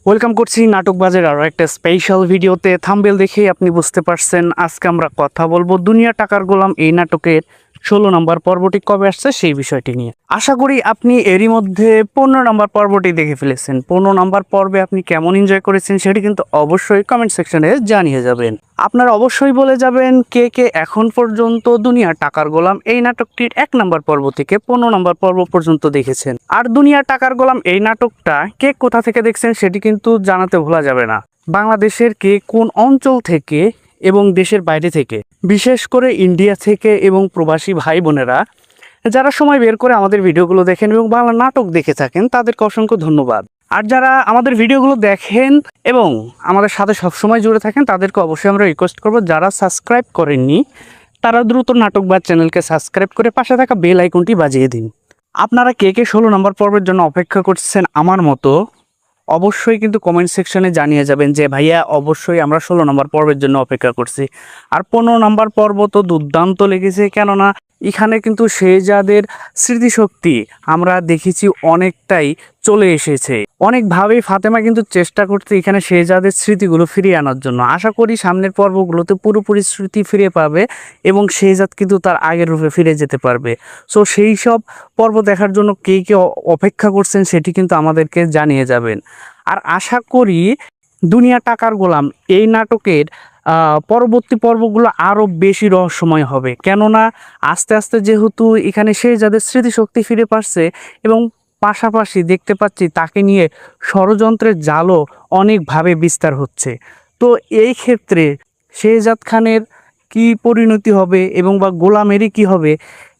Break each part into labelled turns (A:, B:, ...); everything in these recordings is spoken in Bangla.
A: ওয়েলকাম করছি নাটকবাজের আরও একটা স্পেশাল ভিডিওতে। থাম্বনেল দেখেই আপনি বুঝতে পারছেন আজকে আমরা কথা বলবো দুনিয়া টাকার গোলাম এই নাটকের 16 নম্বর পর্বটি কবে আসছে সেই বিষয়টি নিয়ে। আশা করি আপনি এরই মধ্যে 15 নম্বর পর্বটি দেখে ফেলেছেন। 15 নম্বর পর্বে আপনি কেমন এনজয় করেছেন সেটি কিন্তু অবশ্যই কমেন্ট সেকশনে জানিয়ে যাবেন। আপনারা অবশ্যই বলে যাবেন কে কে এখন পর্যন্ত দুনিয়া টাকার গোলাম এই নাটকটির 1 নম্বর পর্ব থেকে 15 নম্বর পর্ব পর্যন্ত দেখেছেন। আর দুনিয়া টাকার গোলাম এই নাটকটা কে কোথা থেকে দেখছেন সেটি কিন্তু জানাতে ভোলা যাবে না। বাংলাদেশের কে কোন অঞ্চল থেকে এবং দেশের বাইরে থেকে, বিশেষ করে ইন্ডিয়া থেকে এবং প্রবাসী ভাই বোনেরা যারা সময় বের করে আমাদের ভিডিওগুলো দেখেন এবং বাংলা নাটক দেখে থাকেন তাদেরকে অসংখ্য ধন্যবাদ। আর যারা আমাদের ভিডিওগুলো দেখেন এবং আমাদের সাথে সবসময় জুড়ে থাকেন তাদেরকে অবশ্যই আমরা রিকোয়েস্ট করব যারা সাবস্ক্রাইব করেননি তারা দ্রুত নাটকবাজ চ্যানেলকে সাবস্ক্রাইব করে পাশে থাকা বেল আইকনটি বাজিয়ে দিন। আপনারা কে কে 16 নম্বর পর্বের জন্য অপেক্ষা করছেন আমার মতো অবশ্যই কিন্তু কমেন্ট সেকশনে জানিয়ে যাবেন যে ভাইয়া অবশ্যই আমরা 16 নম্বর পর্বের জন্য অপেক্ষা করছি। আর 15 নম্বর পর্ব তো দুর্দান্ত লেগেছে, কেননা এখানে কিন্তু শেহজাদের স্মৃতিশক্তি আমরা দেখেছি অনেকটাই চলে এসেছে। অনেকভাবেই ফাতেমা কিন্তু চেষ্টা করছে এখানে শেহজাদের স্মৃতিগুলো ফিরিয়ে আনার জন্য। আশা করি সামনের পর্বগুলোতে পুরোপুরি স্মৃতি ফিরে পাবে এবং শেহজাদ কিন্তু তার আগের রূপে ফিরে যেতে পারবে। সো সেই সব পর্ব দেখার জন্য কে কে অপেক্ষা করছেন সেটি কিন্তু আমাদেরকে জানিয়ে যাবেন। আর আশা করি দুনিয়া টাকার গোলাম এই নাটকের পরবর্তী পর্বগুলো আরও বেশি রহস্যময় হবে, কেননা আস্তে আস্তে যেহেতু এখানে শেহজাদের স্মৃতিশক্তি ফিরে পাচ্ছে এবং পাশাপাশি দেখতে পাচ্ছি তাকে নিয়ে ষড়যন্ত্রের জালও অনেকভাবে বিস্তার হচ্ছে। তো এই ক্ষেত্রে শেহজাদ খানের কি পরিণতি হবে এবং বা গোলামেরই কি হবে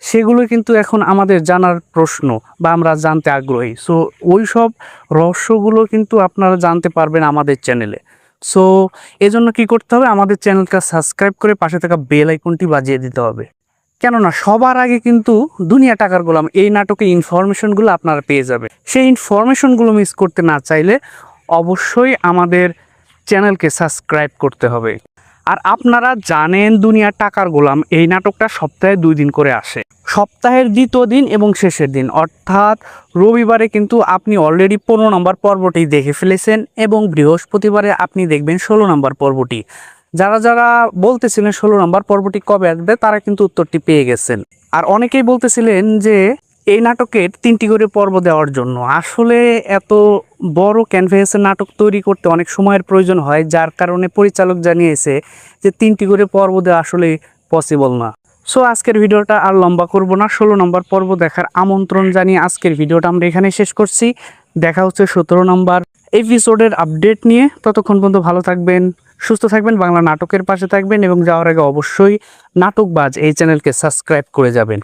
A: সেগুলো কিন্তু এখন আমাদের জানার প্রশ্ন বা আমরা জানতে আগ্রহী। সো ওই সব রহস্যগুলো কিন্তু আপনারা জানতে পারবেন আমাদের চ্যানেলে। সো এজন্য কি করতে হবে, আমাদের চ্যানেলটা সাবস্ক্রাইব করে পাশে থাকা বেল আইকনটি বাজিয়ে দিতে হবে, কেননা সবার আগে কিন্তু দুনিয়া টাকার গোলাম এই নাটকে ইনফরমেশনগুলো আপনারা পেয়ে যাবে। সেই ইনফরমেশনগুলো মিস করতে না চাইলে অবশ্যই আমাদের চ্যানেলকে সাবস্ক্রাইব করতে হবে। আর আপনারা জানেন দুনিয়া টাকার গোলাম এই নাটকটা সপ্তাহে 2 দিন করে আসে, সপ্তাহের দ্বিতীয় দিন এবং শেষের দিন অর্থাৎ রবিবারে কিন্তু আপনি অলরেডি 15 নম্বর পর্বটি দেখে ফেলেছেন এবং বৃহস্পতিবারে আপনি দেখবেন 16 নম্বর পর্বটি। যারা যারা বলতেছিলেন 16 নম্বর পর্বটি কবে আসবে তারা কিন্তু উত্তরটি পেয়ে গেছেন। আর অনেকেই বলতেছিলেন যে এই নাটকের 3টি করে পর্ব দেওয়ার জন্য। আসলে এত বড় ক্যানভাসের নাটক তৈরি করতে অনেক সময়ের প্রয়োজন হয়, যার কারণে পরিচালক জানিয়েছে যে 3টি করে পর্ব দেওয়া আসলে পসিবল না। সো আজকের ভিডিওটা আর লম্বা করব না, 16 নম্বর পর্ব দেখার আমন্ত্রণ জানিয়ে আজকের ভিডিওটা আমরা এখানে শেষ করছি। দেখা হচ্ছে 17 নম্বর এপিসোডের আপডেট নিয়ে। ততক্ষণ পর্যন্ত ভালো থাকবেন, সুস্থ থাকবেন, বাংলা নাটকের পাশে থাকবেন এবং যাওয়ার আগে অবশ্যই নাটকবাজ এই চ্যানেলকে সাবস্ক্রাইব করে যাবেন।